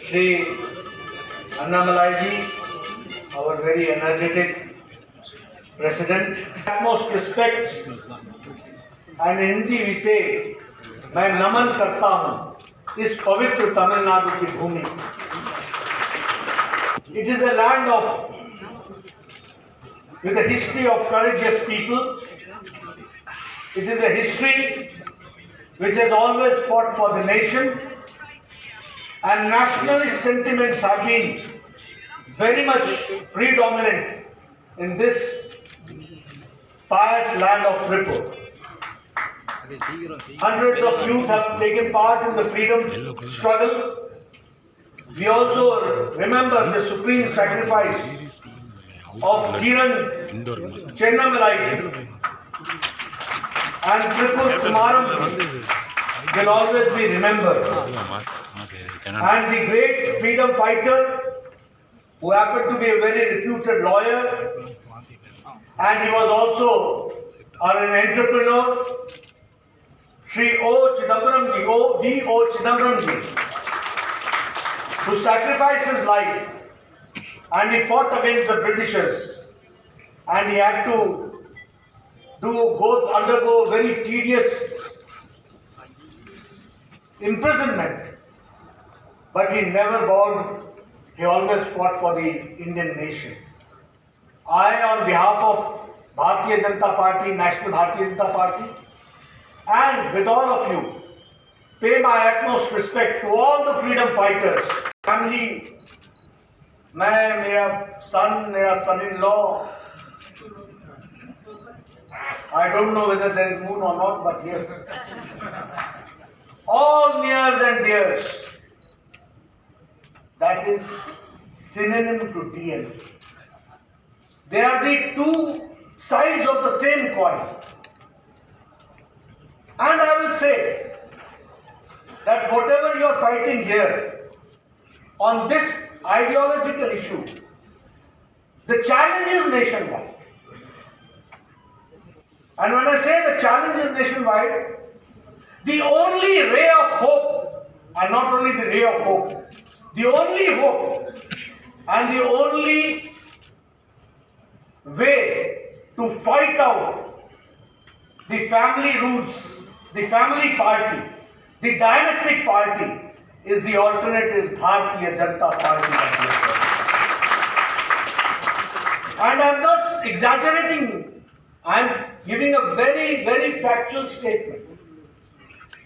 Shri Annamalai our very energetic president, utmost respect, and in Hindi we say, मैं नमन करता हूँ इस पवित्र तमिलनाडु की भूमि. It is a land with a history of courageous people. It is a history which has always fought for the nation, and nationalist sentiments have been very much predominant in this pious land of Tripur. Hundreds of youth have taken part in the freedom struggle. We also remember the supreme sacrifice of Kiran Chennamalai, and Tripur Kumaram will always be remembered. And the great freedom fighter who happened to be a very reputed lawyer, and he was also an entrepreneur, Shri O. Chidambaram ji, V.O. Chidambaram ji, who sacrificed his life, and he fought against the Britishers, and he had to undergo very tedious imprisonment, but he never bowed. He always fought for the Indian nation. I, on behalf of Bharatiya Janata Party, National Bharatiya Janata Party, and with all of you, pay my utmost respect to all the freedom fighters, family, my son-in-law. I don't know whether there is moon or not, but yes. All nears and dears. That is synonym to DMK. They are the two sides of the same coin. And I will say that whatever you are fighting here on this ideological issue, the challenge is nationwide. And when I say the challenge is nationwide, the only ray of hope, and not only the ray of hope, the only hope and the only way to fight out the family roots, the family party, the dynastic party is the alternative Bharatiya Janata Party. And I am not exaggerating, I am giving a very, very factual statement.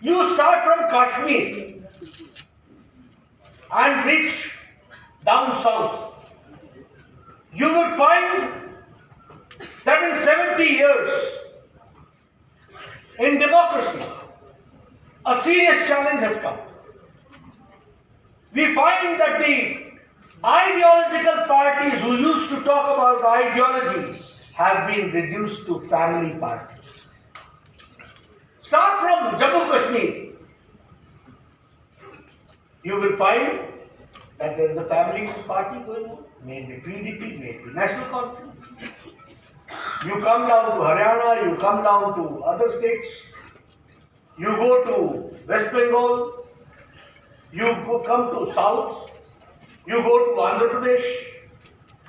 You start from Kashmir and reach down south, you would find that in 70 years in democracy, a serious challenge has come. We find that the ideological parties who used to talk about ideology have been reduced to family parties. Start from Jammu Kashmir. You will find that there is a family party going on, maybe PDP, maybe National Conference. You come down to Haryana, you come down to other states, you go to West Bengal, you come to South, you go to Andhra Pradesh,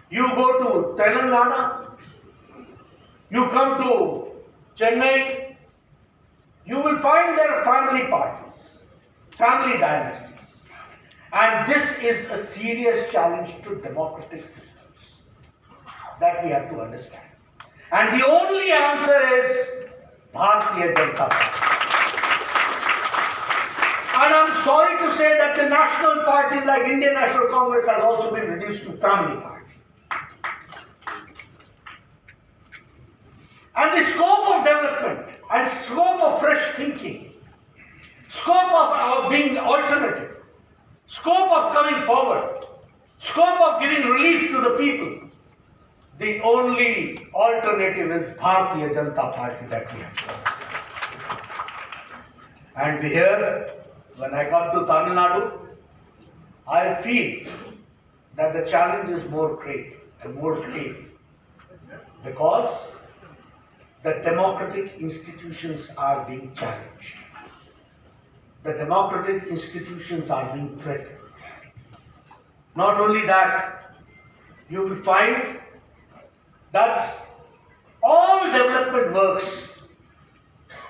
you go to Telangana, you come to Chennai, you will find there family parties, family dynasties. And this is a serious challenge to democratic systems that we have to understand. And the only answer is Bharatiya Janata Party. And I'm sorry to say that the national parties like Indian National Congress has also been reduced to family party. And the scope of development and scope of fresh thinking, scope of being alternative, scope of coming forward, scope of giving relief to the people, the only alternative is Bharatiya Janata Party that we have. And here, when I come to Tamil Nadu, I feel that the challenge is more great and more grave because the democratic institutions are being challenged. The democratic institutions are being threatened. Not only that, you will find that all development works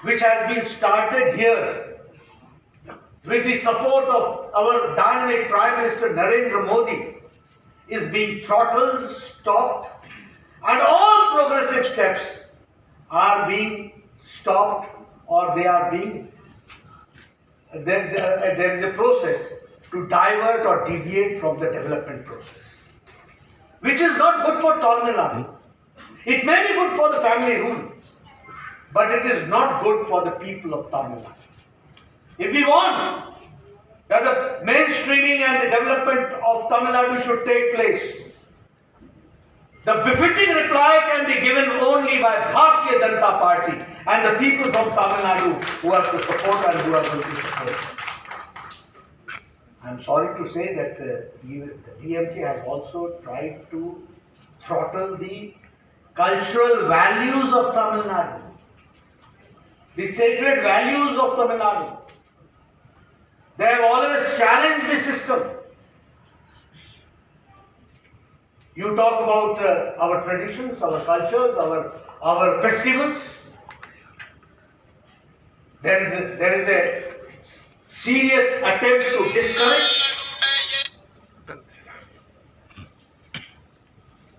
which has been started here with the support of our dynamic Prime Minister Narendra Modi is being throttled, stopped, and all progressive steps are being stopped, or they are being, there is a process to divert or deviate from the development process, which is not good for Tamil Nadu. It may be good for the family rule, but it is not good for the people of Tamil Nadu. If we want that the mainstreaming and the development of Tamil Nadu should take place, the befitting reply can be given only by Bharatiya Janata Party and the people from Tamil Nadu who have to support and who are going to support. I am sorry to say that the DMK has also tried to throttle the cultural values of Tamil Nadu, the sacred values of Tamil Nadu. They have always challenged the system. You talk about our traditions, our cultures, our festivals. There is a serious attempt to discourage.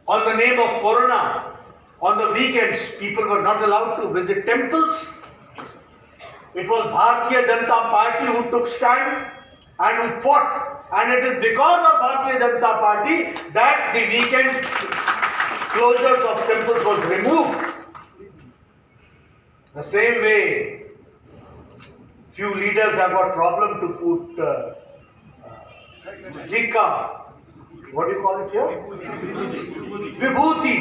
On the name of Corona, on the weekends, people were not allowed to visit temples. It was Bharatiya Janata Party who took stand and who fought. And it is because of Bharatiya Janata Party that the weekend closures of temples was removed. The same way, few leaders have got problem to put Jika, what do you call it here? Vibhuti.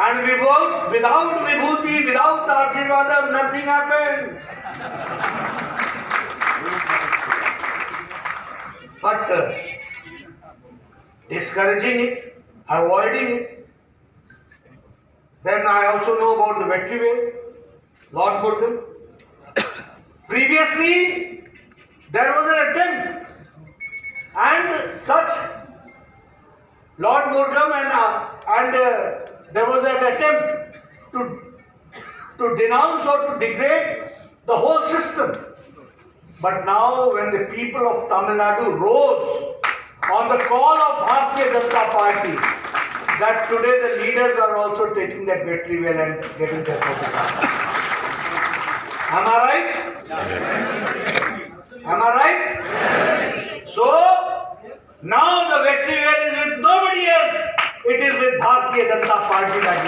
And without Vibhuti, without Ashirvadam, nothing happens. But discouraging it, avoiding it. Then I also know about the Vetrivel, Lord Murugan. Previously, there was an attempt, and such Lord Murugan and there was an attempt to denounce or to degrade the whole system. But now, when the people of Tamil Nadu rose on the call of Bharatiya Janata Party, that today the leaders are also taking that Vetrivel and getting their photograph. Am I right? Yes. Am I right? Yes. So, now the Vetrivel is with nobody else. It is with Bharatiya Janata Party that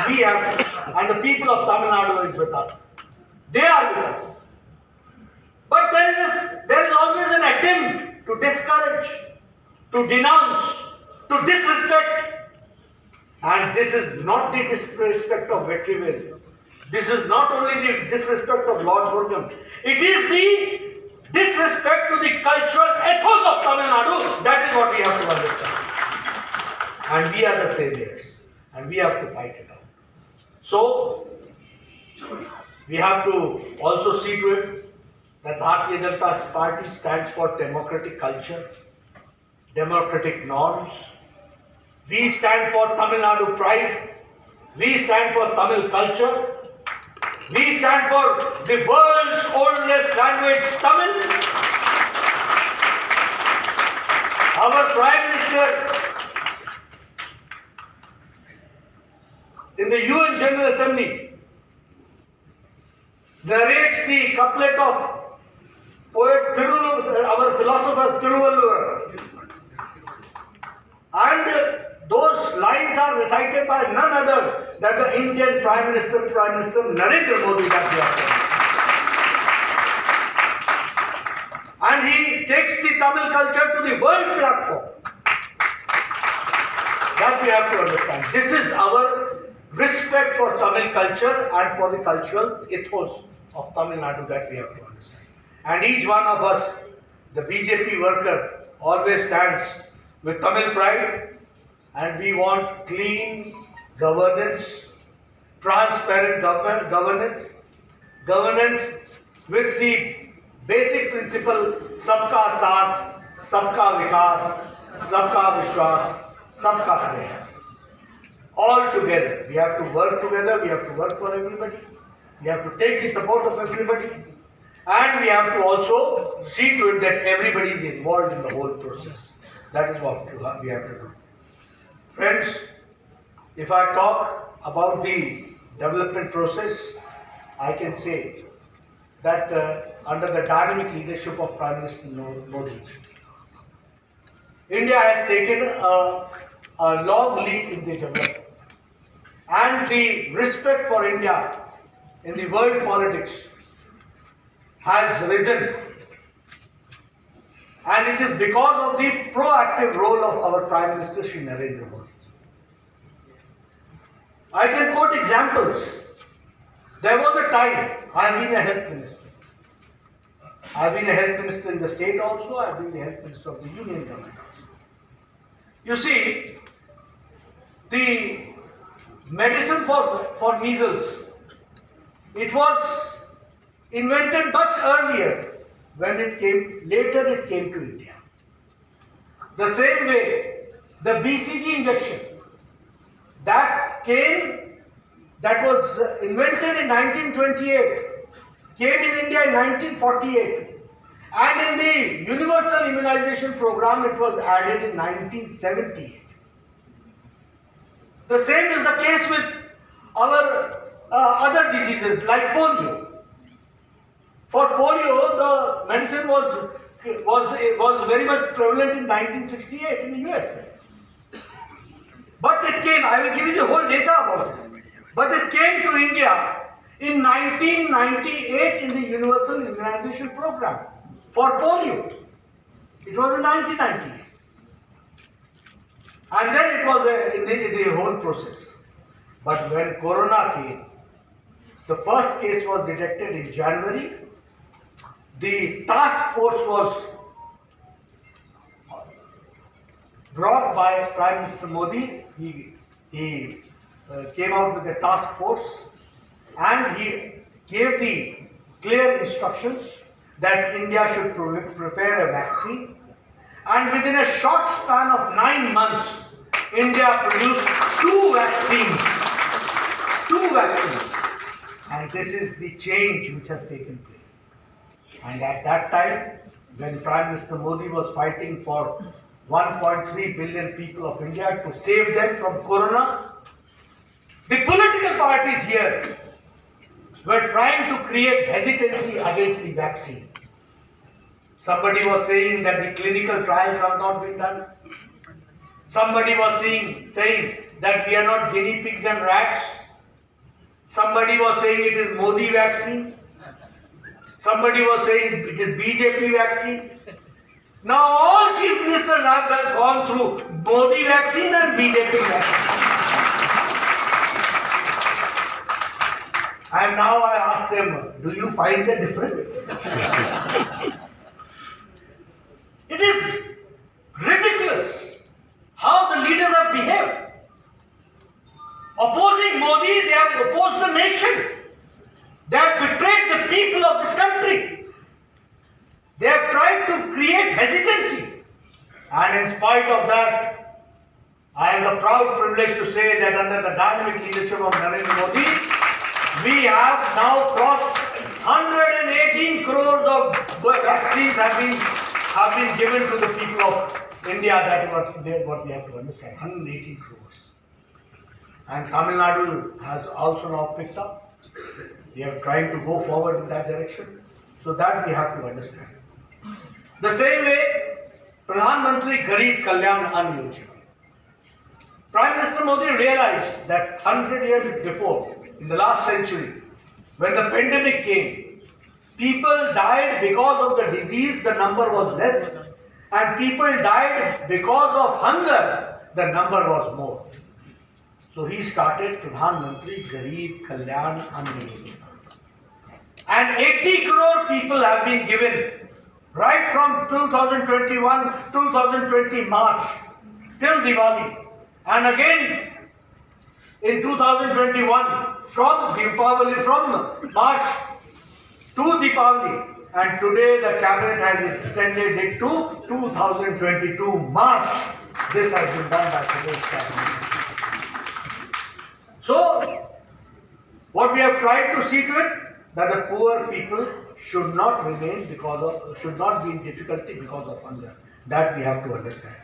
we have to. And the people of Tamil Nadu is with us. They are with us. But there is always an attempt to discourage, to denounce, to disrespect. And this is not the disrespect of Vetrivel. This is not only the disrespect of Lord Murugan. It is the disrespect to the cultural ethos of Tamil Nadu. That is what we have to understand. And we are the saviors. And we have to fight it out. So, we have to also see to it that Bharatiya Janata Party stands for democratic culture, democratic norms. We stand for Tamil Nadu pride. We stand for Tamil culture. We stand for the world's oldest language, Tamil. Our Prime Minister in the UN General Assembly narrates the couplet of poet our philosopher Tiruvallur. And those lines are recited by none other than the Indian Prime Minister Narendra Modi that we have. And he takes the Tamil culture to the world platform. That we have to understand. This is our respect for Tamil culture and for the cultural ethos of Tamil Nadu that we have to understand. And each one of us, the BJP worker, always stands with Tamil pride, and we want clean governance, transparent governance with the basic principle, सबका साथ, सबका विकास, सबका विश्वास, सबका प्रयास. All together, we have to work together, we have to work for everybody, we have to take the support of everybody, and we have to also see to it that everybody is involved in the whole process. That is what we have to do. Friends, if I talk about the development process, I can say that under the dynamic leadership of Prime Minister Modi, India has taken a long leap in the development. And the respect for India in the world politics has risen. And it is because of the proactive role of our Prime Minister Shri Narendra Modi. I can quote examples. There was a time, I have been a health minister. I have been a health minister in the state also, I have been the health minister of the union government also. You see, the medicine for measles, it was invented much earlier when it came, later it came to India. The same way, the BCG injection, that was invented in 1928, came in India in 1948, and in the Universal Immunization Program it was added in 1978. The same is the case with our other diseases like polio. For polio, the medicine was very much prevalent in 1968 in the US. But it came, I will give you the whole data about it. But it came to India in 1998 in the Universal Immunization Program for polio. It was in 1998. And then it was in the whole process. But when Corona came, the first case was detected in January. The task force was brought by Prime Minister Modi. He came out with a task force and he gave the clear instructions that India should prepare a vaccine. And within a short span of 9 months, India produced 2 vaccines. 2 vaccines. And this is the change which has taken place. And at that time, when Prime Minister Modi was fighting for 1.3 billion people of India to save them from Corona, the political parties here were trying to create hesitancy against the vaccine. Somebody was saying that the clinical trials have not been done. Somebody was saying that we are not guinea pigs and rats. Somebody was saying it is Modi vaccine. Somebody was saying it is BJP vaccine. Now all chief ministers have gone through Modi vaccine and BJP vaccine. And now I ask them, do you find the difference? It is ridiculous how the leaders have behaved. Opposing Modi, they have opposed the nation. They have betrayed the people of this country. They have tried to create hesitancy. And in spite of that, I am the proud privilege to say that under the dynamic leadership of Narendra Modi, we have now crossed 118 crores of vaccines have been given to the people of India. That is what we have to understand. 118 crores. And Tamil Nadu has also now picked up. We are trying to go forward in that direction. So that we have to understand. The same way, Pradhan Mantri Garib Kalyan Ann Yojana. Prime Minister Modi realized that 100 years before, in the last century, when the pandemic came, people died because of the disease, the number was less, and people died because of hunger, the number was more. So he started Pradhan Mantri Garib Kalyan Ann Yojana. And 80 crore people have been given right from 2021, 2020 March till Diwali. And again in 2021 from March to Diwali, and today the cabinet has extended it to 2022 March. This has been done by today's cabinet. So, what we have tried to see to it, that the poor people should not remain should not be in difficulty because of hunger. That we have to understand.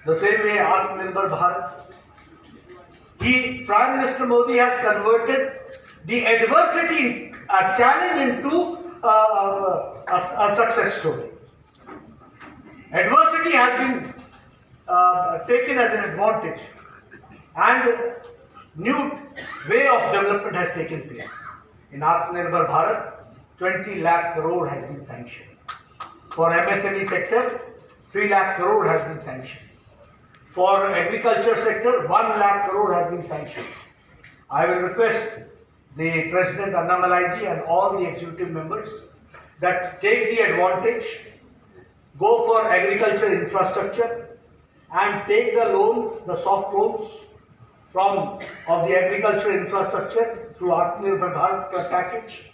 The same way Atmanirbhar Bharat, Prime Minister Modi has converted the adversity, a challenge into a success story. Adversity has been taken as an advantage, and new way of development has taken place. In Atmanirbhar Bharat, 20 lakh crore has been sanctioned. For MSME sector, 3 lakh crore has been sanctioned. For agriculture sector, 1 lakh crore has been sanctioned. I will request the President Annamalai ji and all the executive members that take the advantage, go for agriculture infrastructure and take the loan, the soft loans of the agriculture infrastructure through Atmanirbhar Bharat package,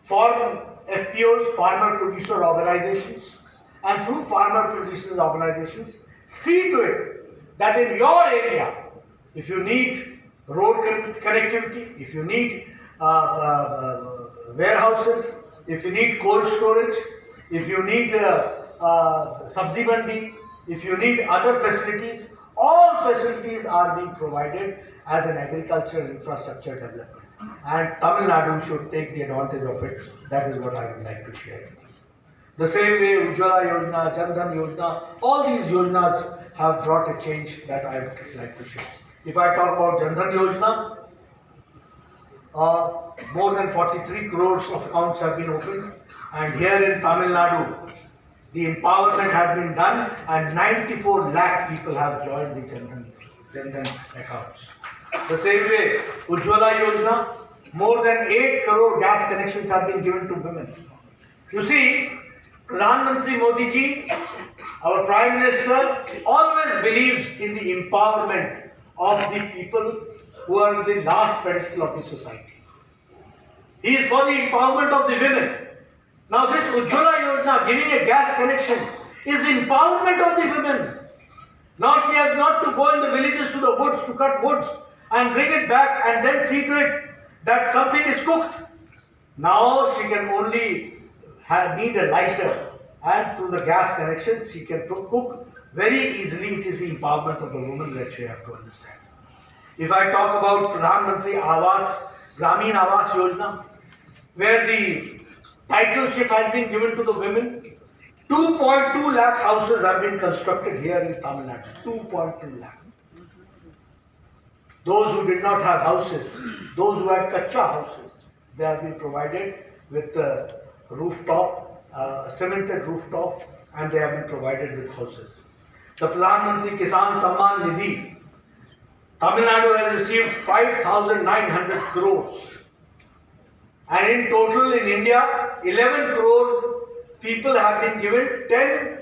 form FPOs, farmer producer organizations, and through farmer producers organizations, see to it that in your area, if you need road connectivity, if you need warehouses, if you need cold storage, if you need sabzi mandi, if you need other facilities, all facilities are being provided as an agricultural infrastructure development. And Tamil Nadu should take the advantage of it. That is what I would like to share. The same way Ujjwala Yojana, Jan Dhan Yojana, all these Yojanas have brought a change that I would like to share. If I talk about Jan Dhan Yojana, more than 43 crores of accounts have been opened, and here in Tamil Nadu, the empowerment has been done and 94 lakh people have joined the Jan Dhan accounts. The same way, Ujjwala Yojana, more than 8 crore gas connections have been given to women. You see, Pradhan Mantri Modi ji, our Prime Minister, always believes in the empowerment of the people who are the last pedestal of the society. He is for the empowerment of the women. Now this Ujjwala Yojana, giving a gas connection, is empowerment of the women. Now she has not to go in the villages to the woods to cut woods and bring it back and then see to it that something is cooked. Now she can only need a lighter, and through the gas connection she can cook very easily. It is the empowerment of the woman that you have to understand. If I talk about Pradhan Mantri Gramin Awas Yojana, where the titleship has been given to the women, 2.2 lakh houses have been constructed here in Tamil Nadu. 2.2 lakh. Those who did not have houses, those who had kacha houses, they have been provided with rooftop, cemented rooftop, and they have been provided with houses. The Pradhan Mantri Kisan Samman Nidhi, Tamil Nadu has received 5,900 crores. And in total in India, 11 crore people have been given 10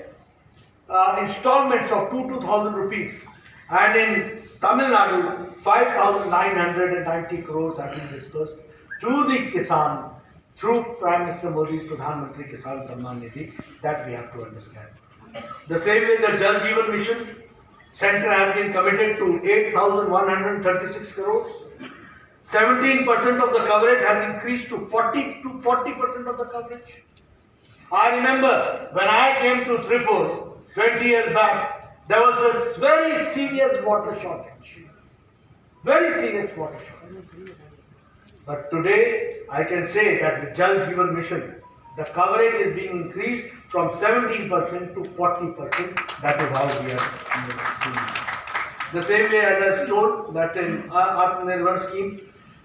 installments of 2,000 rupees. And in Tamil Nadu, 5,990 crores have been disbursed to the Kisan through Prime Minister Modi's Pradhan Mantri Kisan Samman Nidhi. That we have to understand. The same way the Jal Jeevan Mission Center has been committed to 8,136 crores. 17% of the coverage has increased to 40% of the coverage. I remember when I came to Tripur 20 years back, there was a very serious water shortage. Very serious water shortage. But today, I can say that the Jal Jeevan Mission, the coverage is being increased from 17% to 40%. That is how we are seeing it. The same way as I told that in Atmanirbhar scheme,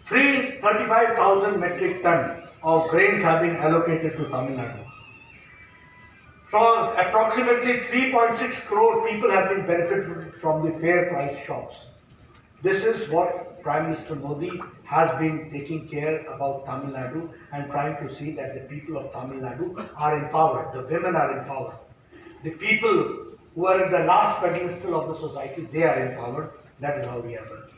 35,000 metric ton of grains have been allocated to Tamil Nadu. So approximately 3.6 crore people have been benefited from the fair price shops. This is what Prime Minister Modi has been taking care about Tamil Nadu and trying to see that the people of Tamil Nadu are empowered, the women are empowered. The people who are at the last pedestal of the society, they are empowered. That is how we are working.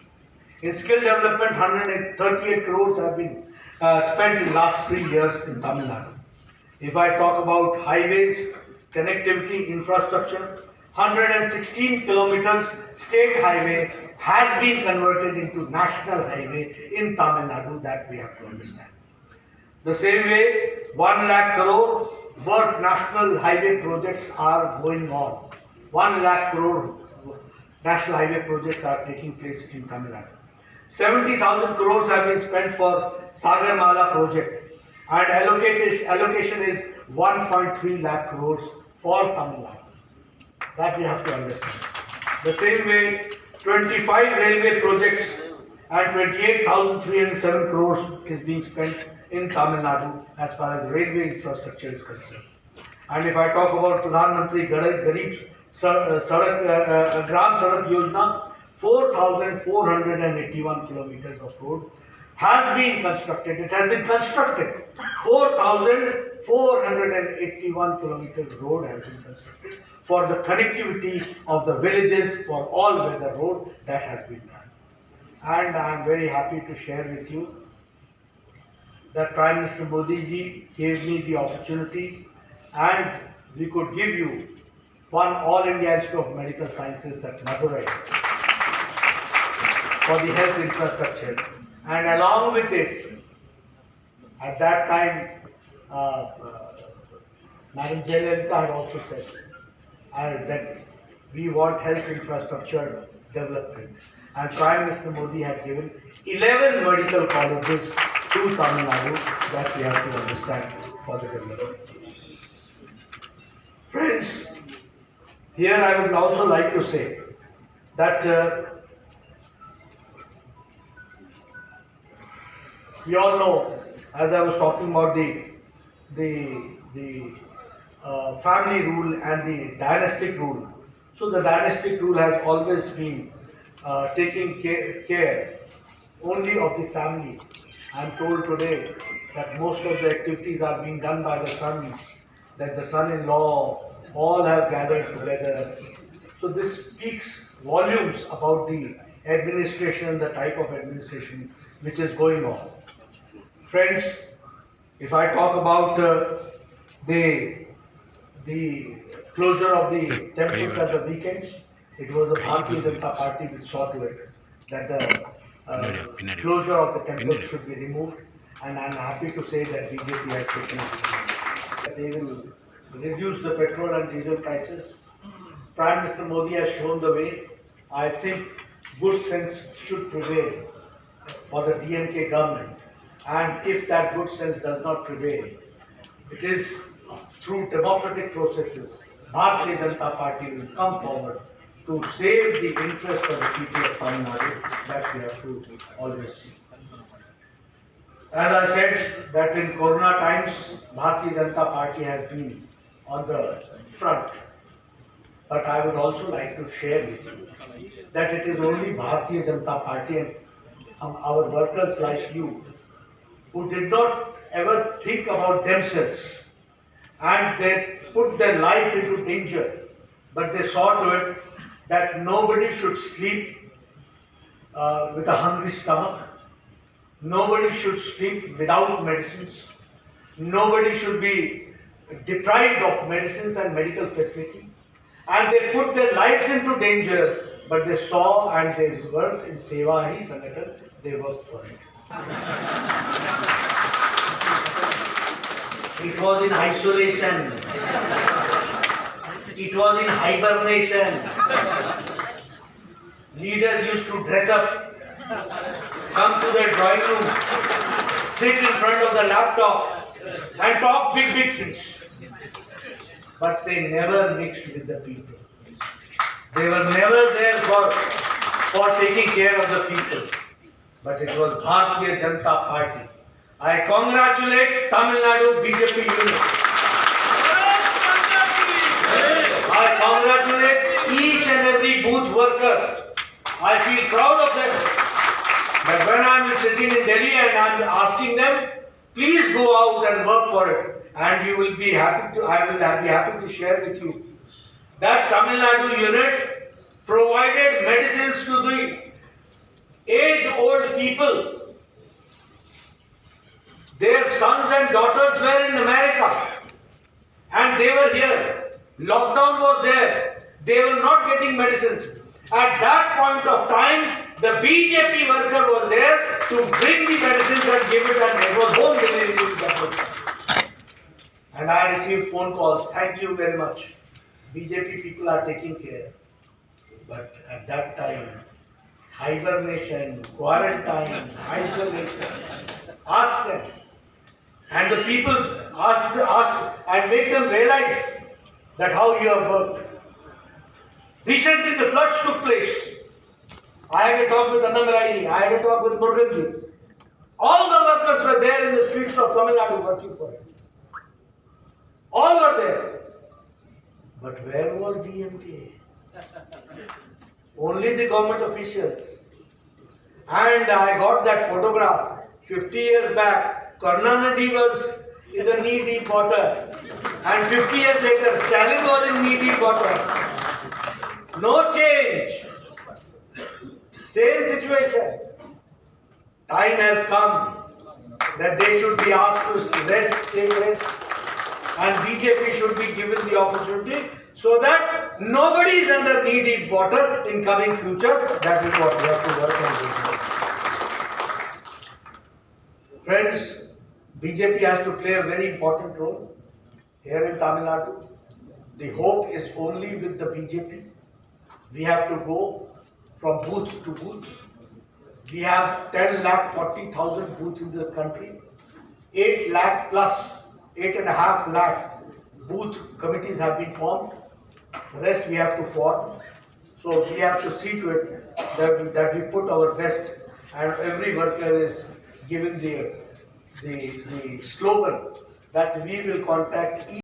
In skill development, 138 crores have been spent in last 3 years in Tamil Nadu. If I talk about highways, connectivity, infrastructure, 116 kilometers state highway has been converted into national highway in Tamil Nadu, that we have to understand. The same way, 1 lakh crore worth national highway projects are going on. 1 lakh crore national highway projects are taking place in Tamil Nadu. 70,000 crores have been spent for Sagarmala project, and allocation is 1.3 lakh crores for Tamil Nadu. That we have to understand. The same way, 25 railway projects and 28,307 crores is being spent in Tamil Nadu as far as railway infrastructure is concerned. And if I talk about Pradhan Mantri Garib Gram Sadak Yojana, 4,481 kilometers of road has been constructed. It has been constructed. 4,481 kilometers road has been constructed for the connectivity of the villages for all weather road that has been done. And I am very happy to share with you that Prime Minister Modi ji gave me the opportunity, and we could give you one All India Institute of Medical Sciences at Madurai for the health infrastructure. And along with it, at that time, Madam Jayalalitha had also said that we want health infrastructure development. And Prime Minister Modi had given 11 medical colleges to Tamil Nadu, that we have to understand for the development. Friends, here I would also like to say that we all know, as I was talking about the family rule and the dynastic rule. So the dynastic rule has always been taking care only of the family. I am told today that most of the activities are being done by the son, that the son-in-law all have gathered together. So this speaks volumes about the administration, the type of administration which is going on. Friends, if I talk about the closure of the temples at the weekends, it was the Bharatiya Janata Party which saw to it that the closure of the temples should be removed, and I am happy to say that BJP has taken it. They will reduce the petrol and diesel prices. Prime Minister Modi has shown the way. I think good sense should prevail for the DMK government, and if that good sense does not prevail, it is through democratic processes Bharatiya Janata Party will come forward to save the interest of the people of Tamil Nadu, that we have to always see. As I said, that in Corona times, Bharatiya Janata Party has been on the front. But I would also like to share with you that it is only Bharatiya Janata Party and our workers like you who did not ever think about themselves, and they put their life into danger, but they saw to it that nobody should sleep with a hungry stomach, nobody should sleep without medicines, nobody should be deprived of medicines and medical facility, and they put their lives into danger, but they saw and they worked in Seva Hi Sangathan, they worked for it. It was in isolation. It was in hibernation. Leaders used to dress up, come to their drawing room, sit in front of the laptop and talk big things. But they never mixed with the people. They were never there for taking care of the people. But it was Bharatiya Janata Party. I congratulate Tamil Nadu BJP unit. I congratulate each and every booth worker. I feel proud of them. But when I am sitting in Delhi and I am asking them, please go out and work for it, and you will be happy to. I will be happy to share with you that Tamil Nadu unit provided medicines to the age-old people. Their sons and daughters were in America. and they were here. Lockdown was there. They were not getting medicines. At that point of time, the BJP worker was there to bring the medicines and give it, and it was home delivery that was done. And I received phone calls. Thank you very much. BJP people are taking care. But at that time, hibernation, quarantine, isolation, ask them. And the people ask and make them realize that how you have worked. Recently the floods took place. I had a talk with Annamalai, I had a talk with Muruganji. All the workers were there in the streets of Tamil Nadu working for it. All were there. But where was DMK? Only the government officials. And I got that photograph 50 years back. Karunanidhi was in the knee-deep water. And 50 years later, Stalin was in knee-deep water. No change. Same situation. Time has come that they should be asked to take rest. And BJP should be given the opportunity so that nobody is under knee-deep water in coming future. That is what we have to work on. Friends, BJP has to play a very important role here in Tamil Nadu. The hope is only with the BJP. We have to go from booth to booth. We have 10,40,000 booths in the country. 8 lakh plus 8.5 lakh booth committees have been formed. The rest we have to form. So we have to see to it that we put our best, and every worker is given the slogan that we will contact each